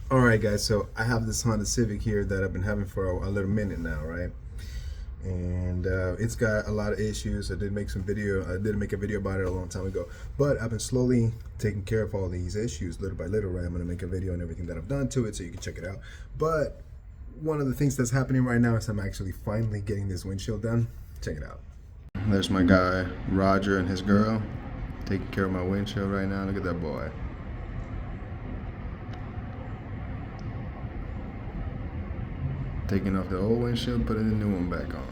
Alright guys, so I have this Honda Civic here that I've been having for a little minute now, right? And it's got a lot of issues. I did make a video about it a long time ago, but I've been slowly taking care of all these issues little by little, right? I'm gonna make a video on everything that I've done to it so you can check it out. But one of the things that's happening right now is I'm actually finally getting this windshield done. Check it out. There's my guy Roger and his girl taking care of my windshield right now. Look at that boy. Taking off the old windshield, putting the new one back on.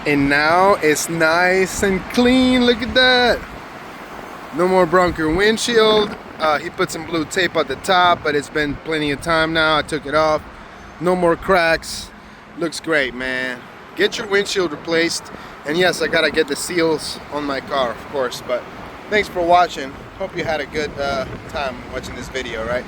And now it's nice and clean. Look at that. No more Bronco windshield. He put some blue tape at the top, but it's been plenty of time now. I took it off. No more cracks. Looks great, man. Get your windshield replaced. And yes, I gotta get the seals on my car, of course. But thanks for watching. Hope you had a good time watching this video, right?